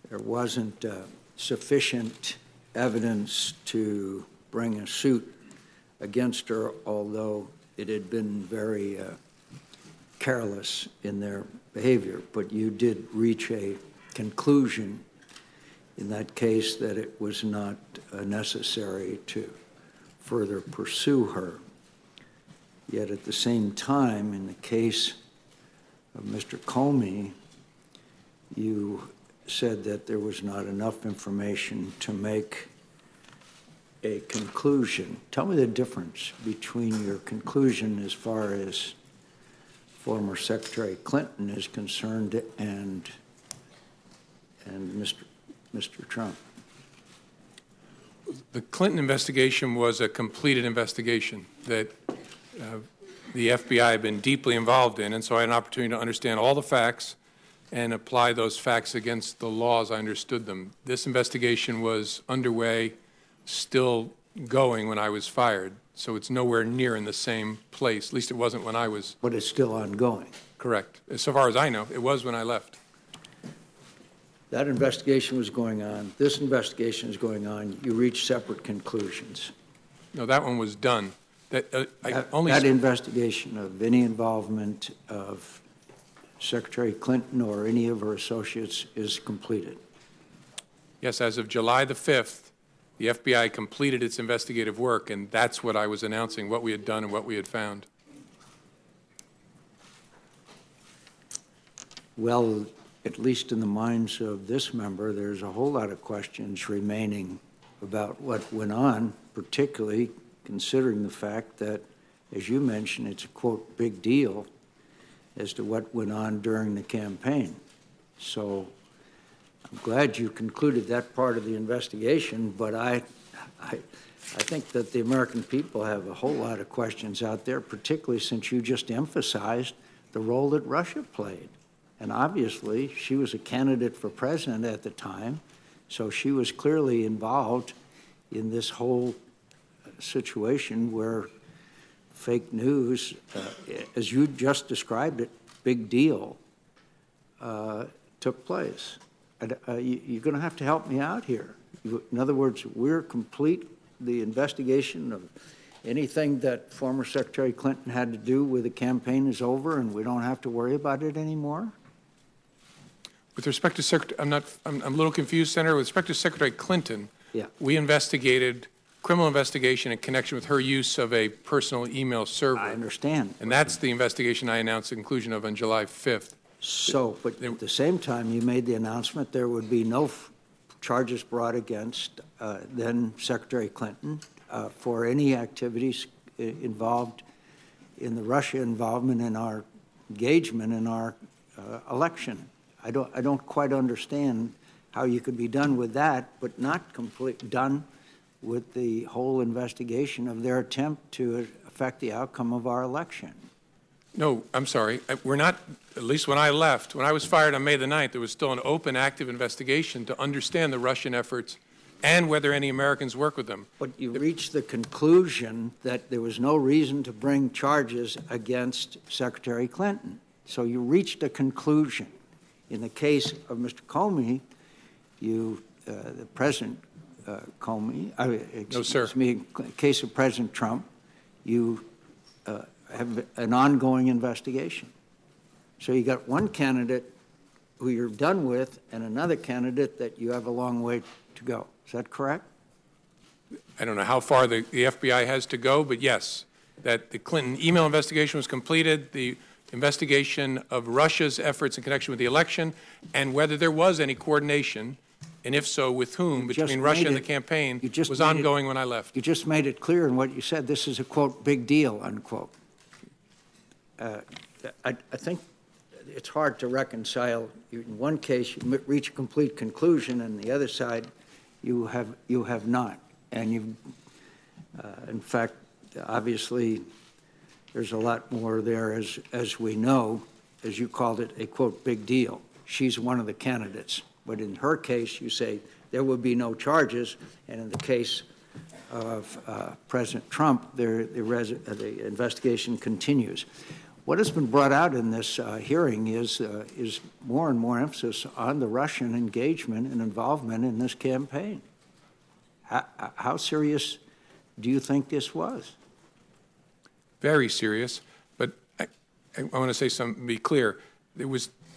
there wasn't sufficient evidence to bring a suit against her, although it had been very careless in their behavior. But you did reach a conclusion in that case that it was not necessary to further pursue her. Yet at the same time, in the case of Mr. Comey, you said that there was not enough information to make a conclusion. Tell me the difference between your conclusion as far as former Secretary Clinton is concerned and Mr. Trump. The Clinton investigation was a completed investigation that the FBI had been deeply involved in, and so I had an opportunity to understand all the facts and apply those facts against the laws I understood them. This investigation was underway, still going when I was fired, so it's nowhere near in the same place. At least it wasn't when I was. But it's still ongoing. Correct. So far as I know, it was when I left. That investigation was going on. This investigation is going on. You reached separate conclusions. No, that one was done. That investigation of any involvement of Secretary Clinton or any of her associates is completed. Yes, as of July the 5th, the FBI completed its investigative work, and that's what I was announcing, what we had done and what we had found. Well, at least in the minds of this member, there's a whole lot of questions remaining about what went on, particularly considering the fact that, as you mentioned, it's a, quote, big deal as to what went on during the campaign. So I'm glad you concluded that part of the investigation, but I think that the American people have a whole lot of questions out there, particularly since you just emphasized the role that Russia played. And obviously, she was a candidate for president at the time, so she was clearly involved in this whole situation where fake news, as you just described it, big deal, took place. You're going to have to help me out here. In other words, we're complete the investigation of anything that former Secretary Clinton had to do with the campaign is over, and we don't have to worry about it anymore? With respect to Secretary, I'm a little confused, Senator. With respect to Secretary Clinton, yeah, we investigated criminal investigation in connection with her use of a personal email server. I understand. And that's the investigation I announced the conclusion of on July 5th. So, but at the same time, you made the announcement there would be no charges brought against then Secretary Clinton for any activities involved in the Russia involvement in our engagement in our election. I don't quite understand how you could be done with that, but not done with the whole investigation of their attempt to affect the outcome of our election. No, I'm sorry. We're not, at least when I left, when I was fired on May the 9th, there was still an open, active investigation to understand the Russian efforts and whether any Americans work with them. But you reached the conclusion that there was no reason to bring charges against Secretary Clinton. So you reached a conclusion. In the case of Mr. Comey, the President Comey, excuse me, in the case of President Trump, you have an ongoing investigation. So you got one candidate who you're done with and another candidate that you have a long way to go. Is that correct? I don't know how far the FBI has to go, but yes, that the Clinton email investigation was completed, the investigation of Russia's efforts in connection with the election, and whether there was any coordination, and if so, with whom, between Russia and the campaign, was ongoing when I left. You just made it clear in what you said. This is a, quote, big deal, unquote. I think it's hard to reconcile. In one case, you reach a complete conclusion, and the other side, you have not. And you've, in fact, obviously, there's a lot more there, as we know, as you called it, a, quote, big deal. She's one of the candidates. But in her case, you say there would be no charges, and in the case of President Trump, the investigation continues. What has been brought out in this hearing is more and more emphasis on the Russian engagement and involvement in this campaign. How serious do you think this was? Very serious, but I want to say something, be clear.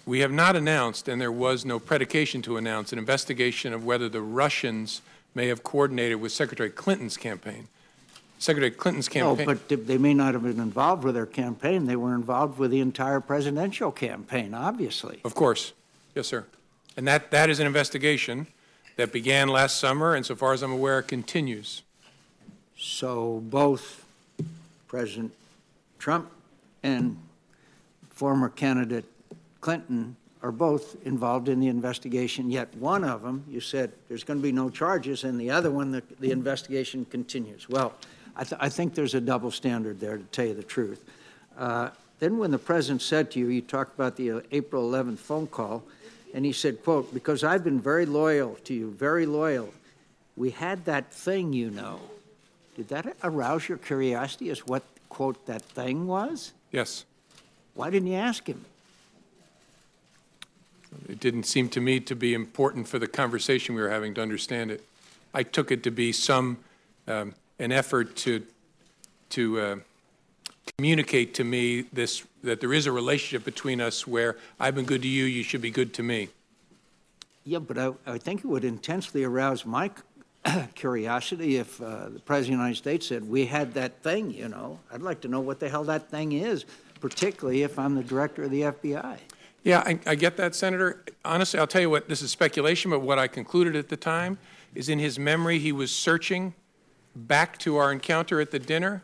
We have not announced, and there was no predication to announce, an investigation of whether the Russians may have coordinated with Secretary Clinton's campaign. Secretary Clinton's campaign. No, but they may not have been involved with their campaign. They were involved with the entire presidential campaign, obviously. Of course. Yes, sir. And that is an investigation that began last summer, and so far as I'm aware, continues. So both President Trump and former candidate Clinton are both involved in the investigation, yet one of them, you said there's going to be no charges, and the other one, the investigation continues. Well, I think there's a double standard there, to tell you the truth. Then when the president said to you, you talked about the April 11th phone call, and he said, quote, because I've been very loyal to you, very loyal. We had that thing, you know. Did that arouse your curiosity as what, quote, that thing was? Yes. Why didn't you ask him? It didn't seem to me to be important for the conversation we were having to understand it. I took it to be an effort to communicate to me that there is a relationship between us where I've been good to you, you should be good to me. Yeah, but I think it would intensely arouse my curiosity if the President of the United States said, we had that thing, you know. I'd like to know what the hell that thing is, particularly if I'm the director of the FBI. Yeah, I get that, Senator. Honestly, I'll tell you what, this is speculation, but what I concluded at the time is in his memory he was searching back to our encounter at the dinner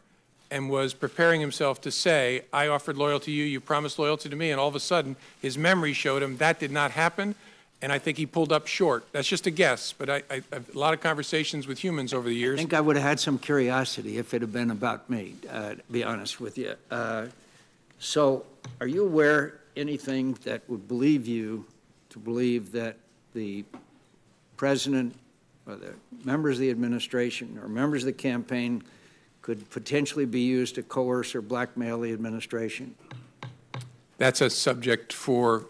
and was preparing himself to say, I offered loyalty to you, you promised loyalty to me, and all of a sudden his memory showed him that did not happen, and I think he pulled up short. That's just a guess, but I've a lot of conversations with humans over the years. I think I would have had some curiosity if it had been about me, to be honest with you. So are you aware anything that would believe you to believe that the president or the members of the administration or members of the campaign could potentially be used to coerce or blackmail the administration? That's a subject for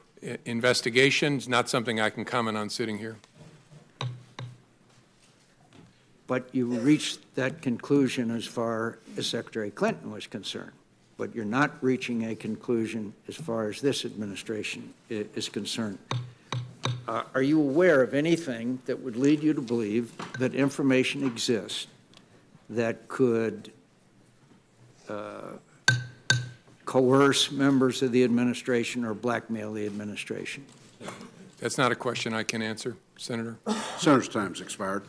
investigations, not something I can comment on sitting here. But you reached that conclusion as far as Secretary Clinton was concerned. But you're not reaching a conclusion as far as this administration is concerned. Are you aware of anything that would lead you to believe that information exists that could coerce members of the administration or blackmail the administration? That's not a question I can answer, Senator. Senator's time's expired.